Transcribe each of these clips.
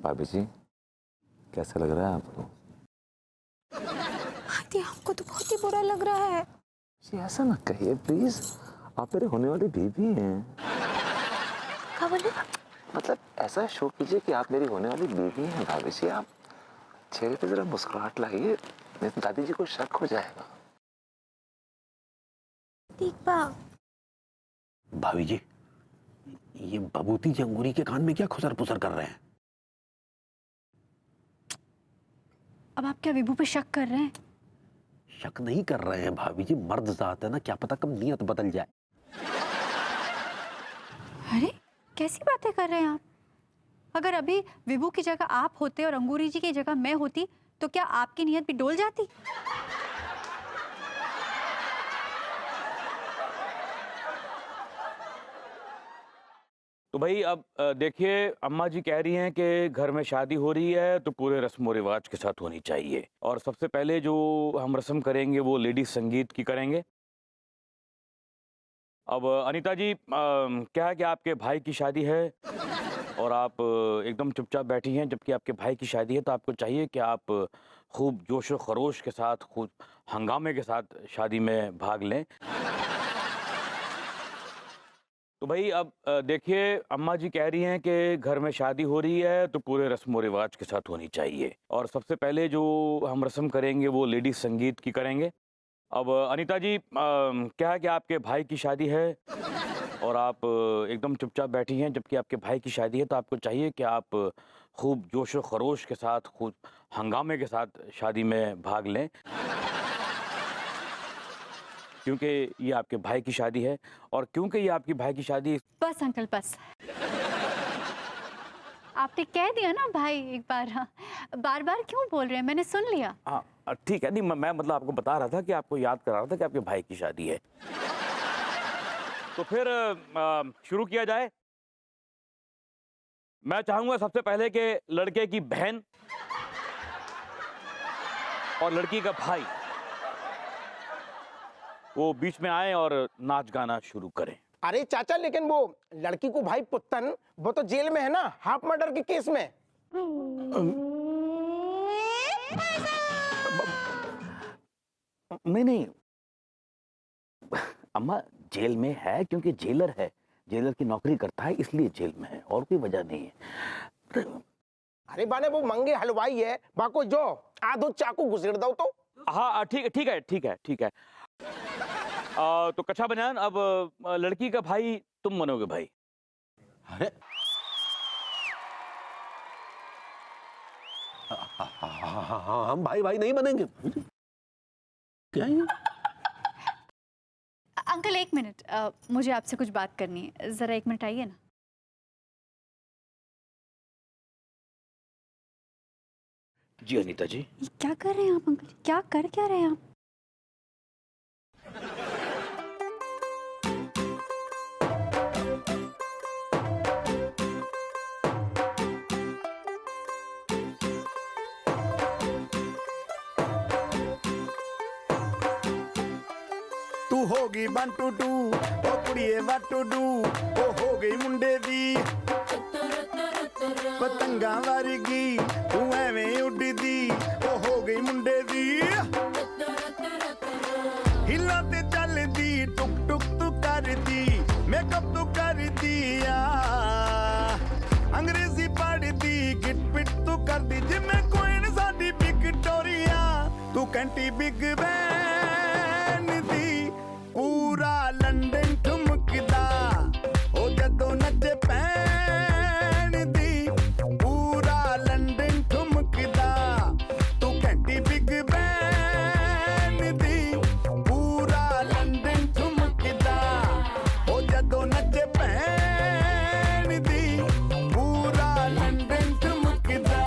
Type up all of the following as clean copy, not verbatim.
भाभी जी, कैसा लग रहा है आपको? आंटी, आपको तो बहुत ही बुरा लग रहा है। जी ऐसा ना कहिए प्लीज, आप मेरे होने वाली बीवी हैं। क्या बोले? मतलब ऐसा शो कीजिए कि आप मेरी होने वाली बीवी हैं भाभी जी। आप चेहरे पे जरा मुस्कुराहट लाइए, नहीं तो दादी जी को शक हो जाएगा। दीपा, भाभी जी, ये बबूती जी अंगूरी के कान में क्या खुसर पुसर कर रहे हैं? अब आप क्या विभू पे शक कर रहे हैं? शक नहीं कर रहे हैं भाभी जी, मर्द जात है ना, क्या पता कब नियत बदल जाए। अरे कैसी बातें कर रहे हैं आप? अगर अभी विभू की जगह आप होते और अंगूरी जी की जगह मैं होती तो क्या आपकी नीयत भी डोल जाती? तो भाई अब देखिए, अम्मा जी कह रही हैं कि घर में शादी हो रही है तो पूरे रस्म व रिवाज के साथ होनी चाहिए। और सबसे पहले जो हम रस्म करेंगे वो लेडीज संगीत की करेंगे। अब अनीता जी, क्या है कि आपके भाई की शादी है और आप एकदम चुपचाप बैठी हैं, जबकि आपके भाई की शादी है। तो आपको चाहिए कि आप खूब जोश व खरोश के साथ, खूब हंगामे के साथ शादी में भाग लें। तो भाई अब देखिए, अम्मा जी कह रही हैं कि घर में शादी हो रही है तो पूरे रस्म व रिवाज के साथ होनी चाहिए। और सबसे पहले जो हम रस्म करेंगे वो लेडीज संगीत की करेंगे। अब अनीता जी, क्या है कि आपके भाई की शादी है और आप एकदम चुपचाप बैठी हैं, जबकि आपके भाई की शादी है। तो आपको चाहिए कि आप खूब जोश व खरोश के साथ, खूब हंगामे के साथ शादी में भाग लें, क्योंकि ये आपके भाई की शादी है। और क्योंकि ये आपकी भाई की शादी। बस अंकल बस। आपने कह दिया ना भाई एक बार, हाँ। बार बार क्यों बोल रहे हैं? मैंने सुन लिया। हाँ ठीक है। नहीं, मैं मतलब आपको बता रहा था कि आपको याद करा रहा था कि आपके भाई की शादी है। तो फिर शुरू किया जाए। मैं चाहूंगा सबसे पहले कि लड़के की बहन और लड़की का भाई वो बीच में आए और नाच गाना शुरू करें। अरे चाचा, लेकिन वो लड़की को भाई पुत्तन, वो तो जेल में है ना, हाफ मर्डर के केस में। नहीं नहीं अम्मा, जेल में है क्योंकि जेलर है, जेलर की नौकरी करता है इसलिए जेल में है, और कोई वजह नहीं है। अरे बाने वो मंगे हलवाई है, बाको जो आधो चाकू घुसेड़ दो तो। हाँ ठीक है ठीक है ठीक है ठीक है। तो कच्छा बनियान, अब लड़की का भाई तुम बनोगे भाई। अरे हम भाई भाई नहीं बनेंगे। क्या है ये? अंकल एक मिनट, मुझे आपसे कुछ बात करनी है, जरा एक मिनट आइए ना। जी अनीता जी। ये क्या कर रहे हैं आप अंकल? क्या कर क्या रहे हैं आप? तू होगी 1 2 2 ओ कुड़िए what to do ओ हो गई मुंडे दी पतंगा वर्गी तू एवें उड़दी ओ हो गई मुंडे दी हिला ते चलदी टुक टुक तू करदी मेकअप तू करदी आ अंग्रेजी पढ़दी गिट पिट तू करदी जिमें कोइन साडी विक्टोरिया तू कैंटी बिग बैन दी पूरा लंदन ठुमकदा ओ जदों नचे पैन दी पूरा लंदन ठुमकदा तू घंटी बिग बैन दी पूरा लंदन ठुमकदा ओ जदों नचे पैन दी पूरा लंदन ठुमकदा।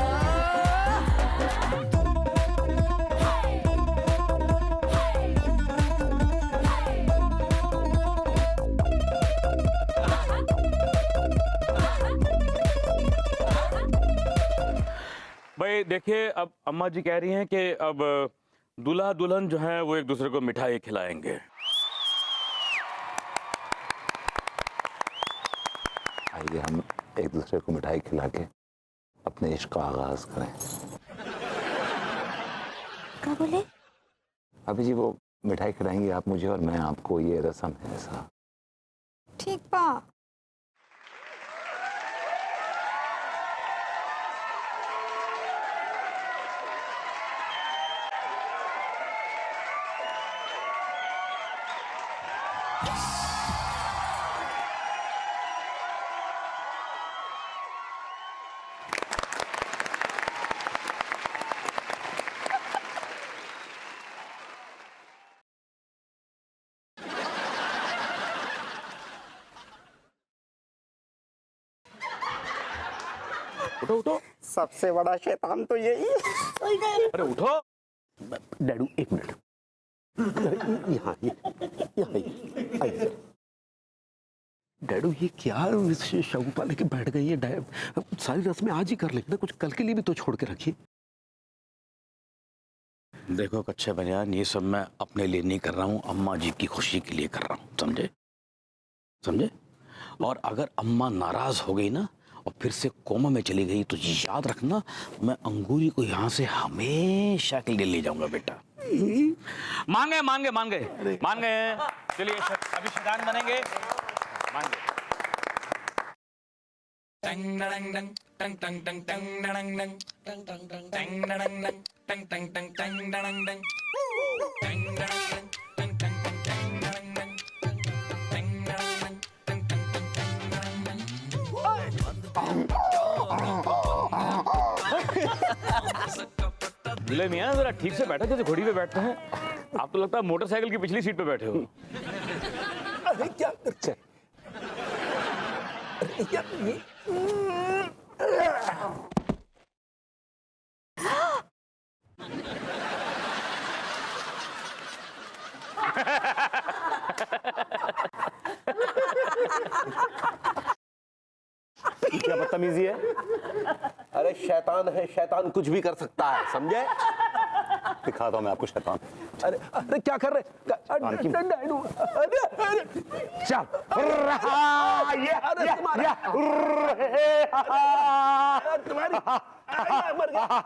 भाई देखिए, अब अम्मा जी कह रही हैं कि अब दूल्हा दुल्हन जो है वो एक दूसरे को मिठाई खिलाएंगे। आइए हम एक दूसरे को मिठाई खिला के अपने इश्क का आगाज करें। क्या बोले? भाभी जी वो मिठाई खिलाएंगी आप मुझे और मैं आपको, ये रस्म है ऐसा। ठीक बा। उठो उठो। सबसे बड़ा शैतान तो यही है। अरे उठो। डैडू एक मिनट, यहाँ आइए। डैडू ये क्या शगुफा लेके बैठ गई है? सारी रस्में आज ही कर लेंगे ना, कुछ कल के लिए भी तो छोड़ के रखिए। देखो कच्चे बनियान, ये सब मैं अपने लिए नहीं कर रहा हूँ, अम्मा जी की खुशी के लिए कर रहा हूँ, समझे समझे। और अगर अम्मा नाराज हो गई ना और फिर से कोमा में चली गई तो याद रखना, मैं अंगूरी को यहाँ से हमेशा के लिए ले जाऊंगा बेटा। मांगे मांगे मांगे मांगे। चलिए अभी शैतान बनेंगे। मांगे। ले मियां जरा ठीक से बैठो, जैसे घोड़ी पे बैठते हैं। आप तो लगता है मोटरसाइकिल की पिछली सीट पे बैठे हो। अरे क्या अच्छा क्या बदतमीजी है? अरे शैतान है, शैतान कुछ भी कर सकता है, समझे? दिखाता हूं मैं आपको शैतान। अरे अरे क्या कर रहे? डैडू अरे चल तुम्हारी मर गया।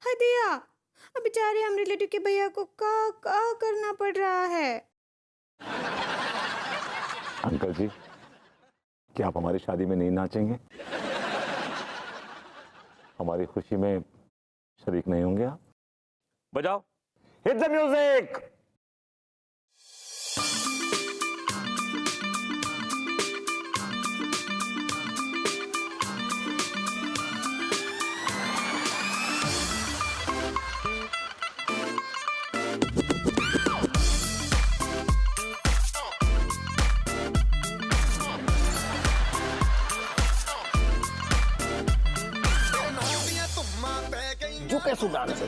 हदिया, अब बेचारे हम रिलेटिव के भैया को का करना पड़ रहा है। अंकल जी, क्या आप हमारी शादी में नहीं नाचेंगे? हमारी खुशी में शरीक नहीं होंगे आप? बजाओ। Hit the music. झुके सुधार से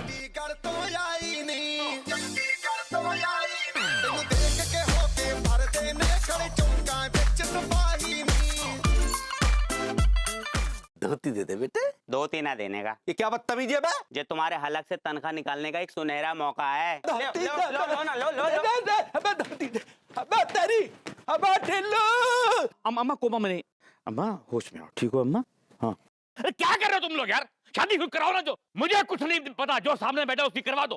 धोती दे दे बेटे। दो तीन ना देने का। ये क्या बदतमीजी है बे? जो तुम्हारे हलक से तनख्वाह निकालने का एक सुनहरा मौका है। धोती लो, लो, लो, ना, लो, लो, लो। अबे धोती दे, अबे तेरी, अबे ढिल्लो। अम्मा कोमा में नहीं। अम्मा होश में आओ, ठीक हो अम्मा? हाँ। अरे क्या कर रहे हो तुम लोग यार? शादी कराओ ना, जो मुझे कुछ नहीं पता, जो सामने बैठा उसकी करवा दो।